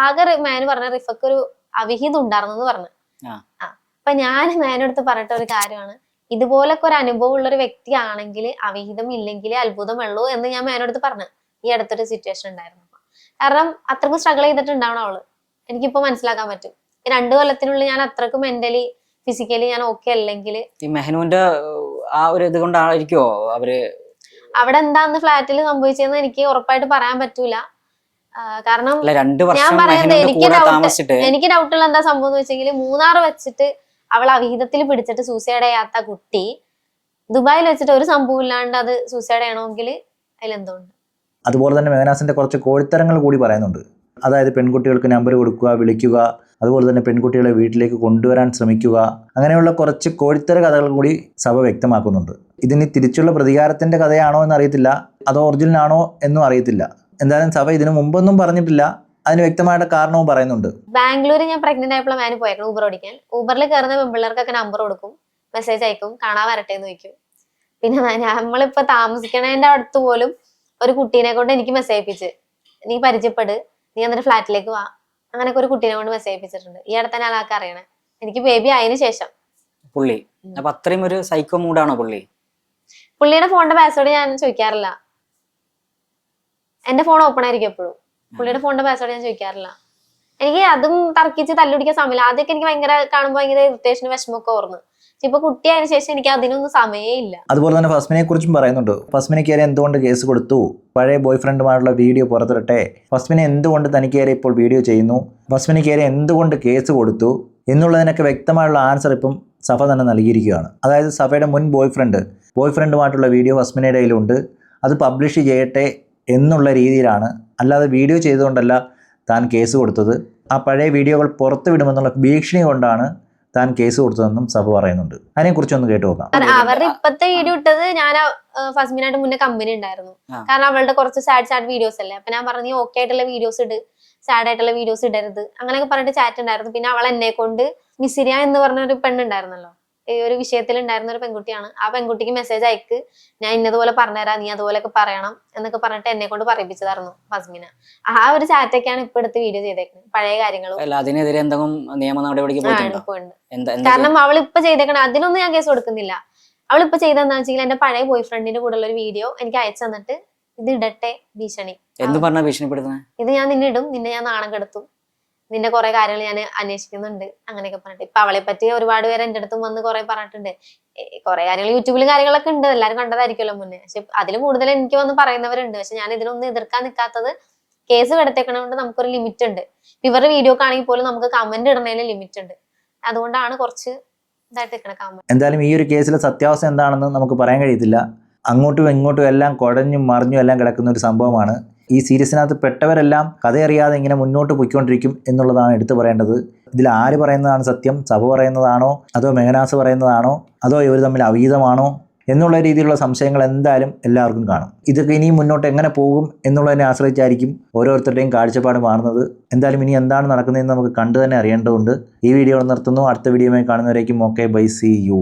[SPEAKER 3] ആകെ മാന് പറഞ്ഞ റിഫക്ക് ഒരു അവിഹിതം ഉണ്ടായിരുന്നു പറഞ്ഞു. അപ്പൊ ഞാൻ മാനടുത്ത് പറഞ്ഞിട്ട ഒരു കാര്യമാണ്, ഇതുപോലൊക്കെ ഒരു അനുഭവം ഉള്ള ഒരു വ്യക്തിയാണെങ്കിൽ അവിഹിതം ഇല്ലെങ്കിൽ അത്ഭുതമുള്ളൂ എന്ന് ഞാൻ മാനടുത്ത് പറഞ്ഞു. ഈ അടുത്തൊരു സിറ്റുവേഷൻ ഉണ്ടായിരുന്നു. കാരണം അത്രക്കും സ്ട്രഗിൾ ചെയ്തിട്ടുണ്ടാവണം അവള്. എനിക്കിപ്പോ മനസ്സിലാക്കാൻ പറ്റും. 2 കൊല്ലത്തിനുള്ളിൽ ഞാൻ അത്രക്കും മെന്റലി ഫിസിക്കലി ഞാൻ ഓക്കെ അല്ലെങ്കിൽ
[SPEAKER 8] ഈ മെഹനുവിന്റെ ആ ഒരു ഇത് കൊണ്ടായിരിക്കുമോ അവര്
[SPEAKER 3] അവിടെ എന്താന്ന് ഫ്ലാറ്റിൽ സംഭവിച്ചതെന്ന് എനിക്ക് ഉറപ്പായിട്ട് പറയാൻ പറ്റൂല. കാരണം
[SPEAKER 8] 2 വർഷം
[SPEAKER 3] ഞാൻ പറയുന്നത് എനിക്ക്
[SPEAKER 8] താമസിച്ചിട്ട്
[SPEAKER 3] ഡൗട്ടുള്ള എന്താ സംഭവം എന്ന് വെച്ചെങ്കിൽ, മൂന്നാർ വെച്ചിട്ട് അവൾ അവിഹിതത്തിൽ പിടിച്ചിട്ട് സൂസൈഡ് ചെയ്യാത്ത കുട്ടി ദുബായിൽ വെച്ചിട്ട് ഒരു സംഭവം ഇല്ലാണ്ട് അത് സൂസൈഡ് ചെയ്യണമെങ്കിൽ അതിലെന്തുണ്ട്?
[SPEAKER 5] അതുപോലെ തന്നെ മെഹനാസിൻ്റെ കുറച്ച് കോഴിത്തരങ്ങൾ കൂടി പറയുന്നുണ്ട്. അതായത് പെൺകുട്ടികൾക്ക് നമ്പർ കൊടുക്കുക, വിളിക്കുക, അതുപോലെ തന്നെ പെൺകുട്ടികളെ വീട്ടിലേക്ക് കൊണ്ടുവരാൻ ശ്രമിക്കുക, അങ്ങനെയുള്ള കുറച്ച് കോഴിത്തര കഥകൾ കൂടി സഭ വ്യക്തമാക്കുന്നുണ്ട്. ഇതിന് തിരിച്ചുള്ള പ്രതികാരത്തിൻ്റെ കഥയാണോ എന്നറിയത്തില്ല, അതോ ഒറിജിനൽ ആണോ എന്നും അറിയത്തില്ല. എന്തായാലും സഭ ഇതിനു മുമ്പൊന്നും പറഞ്ഞിട്ടില്ല, അതിന് വ്യക്തമായിട്ട് കാരണവും പറയുന്നുണ്ട്.
[SPEAKER 3] ബാംഗ്ലൂർ ഞാൻ പ്രഗ്നന്റ് ആയപ്പോൾ മാന് പോയിരുന്നു ഊബർ ഓടിക്കാൻ. ഊബറിൽ കയറുന്ന പെൺപിള്ളേർക്കൊക്കെ നമ്പർ കൊടുക്കും, മെസ്സേജ് അയക്കും, കാണാൻ വരട്ടെ എന്ന് ചോദിക്കും. പിന്നെ നമ്മളിപ്പോ താമസിക്കണതിന്റെ അടുത്ത് പോലും ഒരു കുട്ടീനെ കൊണ്ട് എനിക്ക് മെസ്സേജ് അയപ്പിച്ച്, നീ പരിചയപ്പെട്, നീ എന്നിട്ട് ഫ്ലാറ്റിലേക്ക് വാ, അങ്ങനെയൊക്കെ ഒരു കുട്ടീനെ കൊണ്ട് മെസ്സേജ് അയപ്പിച്ചിട്ടുണ്ട്. ഈ അടുത്ത ഞാൻ ആൾക്ക് അറിയണേ, എനിക്ക് ബേബി ആയതിനു ശേഷം.
[SPEAKER 8] പുള്ളി അപ്പൊ അത്രയും ഒരു സൈക്കോ മൂഡാണോ പുള്ളി?
[SPEAKER 3] പുള്ളിയുടെ ഫോണിന്റെ പാസ്വേഡ് ഞാൻ ചോദിക്കാറില്ല. എന്റെ ഫോൺ ഓപ്പൺ ആയിരിക്കും എപ്പോഴും. പുള്ളിയുടെ ഫോണിന്റെ പാസ്വേഡ് ഞാൻ ചോദിക്കാറില്ല. എനിക്ക് അതും തർക്കിച്ച് തല്ലുപിടിക്കാൻ സമയമില്ല. ആദ്യമൊക്കെ എനിക്ക് ഭയങ്കര കാണുമ്പോൾ ഭയങ്കര ഇറിറ്റേഷനും വിഷമൊക്കെ ഓർന്നു. ഇപ്പൊ കുട്ടിയായതിനു ശേഷം എനിക്ക് അതിനൊന്നും സമയമേ ഇല്ല. അതുപോലെ
[SPEAKER 5] തന്നെ ഫസ്മിനെ കുറിച്ചും പറയുന്നുണ്ട്. ഫസ്മിനെക്കേറെ എന്തുകൊണ്ട് കേസ് കൊടുത്തു, പഴയ ബോയ് ഫ്രണ്ടുമായുള്ള വീഡിയോ പുറത്തിരട്ടെ, ഫസ്മിനെ എന്തുകൊണ്ട് തനിക്കേറെ ഇപ്പോൾ വീഡിയോ ചെയ്യുന്നു, ഫസ്മിനെക്കേറെ എന്തുകൊണ്ട് കേസ് കൊടുത്തു എന്നുള്ളതിനൊക്കെ വ്യക്തമായുള്ള ആൻസർ ഇപ്പം സഫ തന്നെ നൽകിയിരിക്കുകയാണ്. അതായത് സഫയുടെ മുൻ ബോയ് ഫ്രണ്ടുമായിട്ടുള്ള വീഡിയോ ഫസ്മിനയുടെ കയ്യിലുണ്ട്, അത് പബ്ലിഷ് ചെയ്യട്ടെ എന്നുള്ള രീതിയിലാണ്, അല്ലാതെ വീഡിയോ ചെയ്തുകൊണ്ടല്ല താൻ കേസ് കൊടുത്തത്. ആ പഴയ വീഡിയോകൾ പുറത്തു വിടുമെന്നുള്ള ഭീഷണി കൊണ്ടാണ് താൻ കേസ് കൊടുത്തതെന്നും സഭ പറയുന്നുണ്ട്. അതിനെക്കുറിച്ചൊന്ന് കേട്ടു നോക്കാം.
[SPEAKER 3] അവരുടെ ഇപ്പത്തെ വീഡിയോ ഇട്ടത് ഞാൻ ഫസ്മിനായിട്ട് മുന്നേ കമ്പനി ഉണ്ടായിരുന്നു. കാരണം അവളുടെ കുറച്ച് സാഡ് വീഡിയോസ് അല്ലേ. അപ്പൊ ഞാൻ പറഞ്ഞു ഓക്കെ ആയിട്ടുള്ള വീഡിയോസ് ഇട്, സാഡ് ആയിട്ടുള്ള വീഡിയോസ് ഇടരുത്, അങ്ങനെയൊക്കെ പറഞ്ഞിട്ട് ചാറ്റ് ഉണ്ടായിരുന്നു. പിന്നെ അവൾ എന്നെ കൊണ്ട് മിസിരിയ എന്ന് പറഞ്ഞ ഒരു പെണ്ണുണ്ടായിരുന്നല്ലോ, ഈ ഒരു വിഷയത്തിൽ ഉണ്ടായിരുന്ന ഒരു പെൺകുട്ടിയാണ്. ആ പെൺകുട്ടിക്ക് മെസ്സേജ് അയക്ക്, ഞാൻ ഇന്നതുപോലെ പറഞ്ഞുതരാം, നീ അതുപോലെയൊക്കെ പറയണം എന്നൊക്കെ പറഞ്ഞിട്ട് എന്നെ കൊണ്ട് പറയിപ്പിച്ചതായിരുന്നു ഫസ്മിന. ആ ഒരു ചാറ്റൊക്കെയാണ് ഇപ്പൊ എടുത്ത് വീഡിയോ ചെയ്തേക്കുന്നത്, പഴയ കാര്യങ്ങളും.
[SPEAKER 8] അതിനെതിരെ എന്തെങ്കിലും നിയമ നടപടിക്ക് പോയിട്ടുണ്ട്?
[SPEAKER 3] കാരണം അവൾ ഇപ്പൊ ചെയ്തേക്കണം അതിനൊന്നും ഞാൻ കേസ് കൊടുക്കുന്നില്ല. അവൾ ഇപ്പൊ ചെയ്തെന്താ വെച്ചാൽ എന്റെ പഴയ ബോയ് ഫ്രണ്ടിന്റെ കൂടെ ഉള്ള ഒരു വീഡിയോ എനിക്ക് അയച്ചു തന്നിട്ട് ഇത് ഇടട്ടെ ഭീഷണി.
[SPEAKER 8] എന്ത് പറഞ്ഞ ഭീഷണിപ്പെടുത്തുന്നത്?
[SPEAKER 3] ഇത് ഞാൻ നിന്നെ ഇടും, നിന്നെ ഞാൻ നാണം കെടുത്തും, നിന്റെ കുറെ കാര്യങ്ങൾ ഞാൻ അന്വേഷിക്കുന്നുണ്ട്, അങ്ങനെയൊക്കെ പറഞ്ഞിട്ട്. ഇപ്പൊ അവളെ പറ്റി ഒരുപാട് പേര് എന്റെ അടുത്തും വന്ന് കുറെ പറഞ്ഞിട്ടുണ്ട്. കുറെ കാര്യങ്ങൾ യൂട്യൂബിലും കാര്യങ്ങളൊക്കെ ഉണ്ട്, എല്ലാരും കണ്ടതായിരിക്കുമല്ലോ മുന്നേ. പക്ഷെ അതിൽ കൂടുതൽ എനിക്ക് വന്ന് പറയുന്നവരുണ്ട്. പക്ഷെ ഞാൻ ഇതിനൊന്നും എതിർക്കാൻ നിൽക്കാത്തത്, കേസ് കിടത്തേക്കണോണ്ട് നമുക്കൊരു ലിമിറ്റ് ഉണ്ട്. ഇവരുടെ വീഡിയോക്കാണെങ്കിൽ പോലും നമുക്ക് കമന്റ് ഇടുന്നതിന് ലിമിറ്റ് ഉണ്ട്. അതുകൊണ്ടാണ് കുറച്ച് ഇതായിട്ട് നിൽക്കണ കമന്റ്.
[SPEAKER 5] എന്തായാലും ഈ ഒരു കേസിലെ സത്യാവസ്ഥ എന്താണെന്ന് നമുക്ക് പറയാൻ കഴിയത്തില്ല. അങ്ങോട്ടും ഇങ്ങോട്ടും എല്ലാം കുഴഞ്ഞും മറിഞ്ഞും എല്ലാം കിടക്കുന്ന ഒരു സംഭവമാണ്. ഈ സീരീസിനകത്ത് പെട്ടവരെല്ലാം കഥയറിയാതെ ഇങ്ങനെ മുന്നോട്ട് പോയിക്കൊണ്ടിരിക്കും എന്നുള്ളതാണ് എടുത്തു പറയേണ്ടത്. ഇതിൽ ആര് പറയുന്നതാണ് സത്യം, സഭ പറയുന്നതാണോ അതോ മെഹനാസ് പറയുന്നതാണോ അതോ ഇവർ തമ്മിൽ അവിഹിതമാണോ എന്നുള്ള രീതിയിലുള്ള സംശയങ്ങൾ എന്തായാലും എല്ലാവർക്കും കാണും. ഇതൊക്കെ ഇനിയും മുന്നോട്ട് എങ്ങനെ പോകും എന്നുള്ളതിനെ ആശ്രയിച്ചായിരിക്കും ഓരോരുത്തരുടെയും കാഴ്ചപ്പാട് മാറുന്നത്. എന്തായാലും ഇനി എന്താണ് നടക്കുന്നതെന്ന് നമുക്ക് കണ്ടു തന്നെ അറിയേണ്ടതുണ്ട്. ഈ വീഡിയോ നിർത്തുന്നു. അടുത്ത വീഡിയോയുമായി കാണുന്നവരേക്കും ഓക്കെ, ബൈ, സീ യു.